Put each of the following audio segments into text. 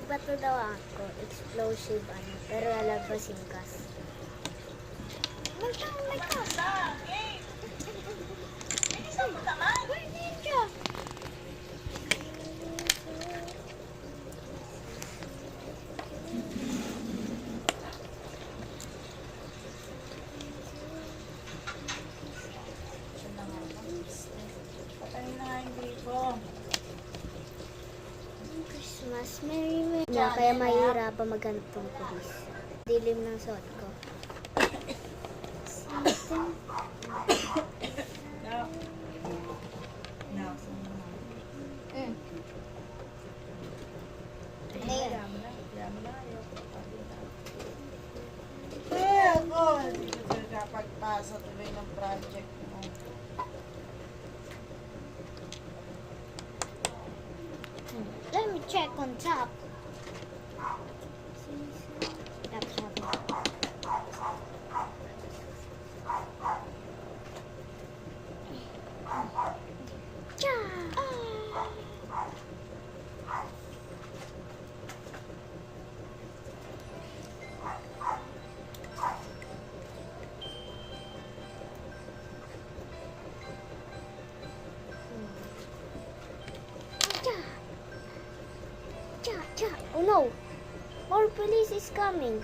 Magbato daw ako. Explosive ano. Pero lalagpasin gas. Patayin na nga yung gripo. Christmas, Merry. Kaya mahirapan maghanap ng pulis. Dilim ng suot ko. No. No. Yaman na. Yaman na. Ako, hindi ko talaga pagpasa tuloy ng project mo. Let me check on top. Top. Oh no! More police is coming.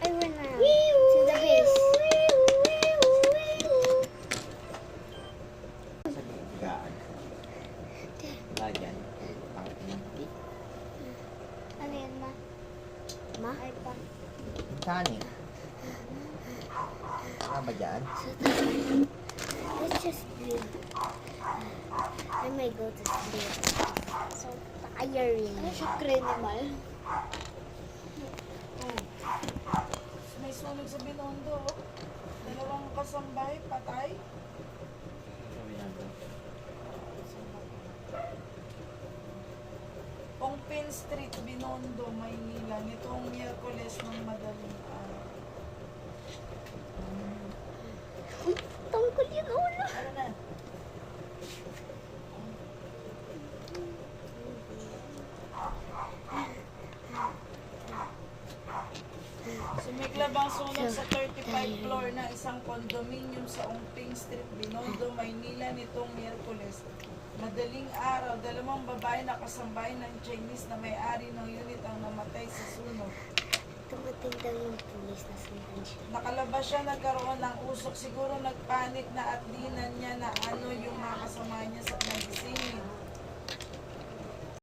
I went around to the base. Sa bigaan. Wala dyan. Ang pinti. Ano yan, ma? Ma? Ay pa. Saan eh? Saan ba dyan? Let's just sleep. I may go to sleep. So tiring. Ano siya, criminal? May sunog sa Binondo. Dalawang kasambahay patay. Pongpin Street, Binondo, Maynila. Nitong Miyerkules ng madaling araw. Uy, tungkol yung ulo. Ano na? Sumiklab ang sunog sa 35th floor ng isang condominium sa Ongping Street, Binondo, Maynila nitong Miyerkules. Madaling araw, dalawang babae na kasambay ng Chinese na may-ari ng unit ang namatay sa sunog. Tumating daw yung pulis na sundan siya. Nakalabas siya, nagkaroon ng usok. Siguro nagpanik na at dinan niya na ano yung mga kasama niya sa nagisingin.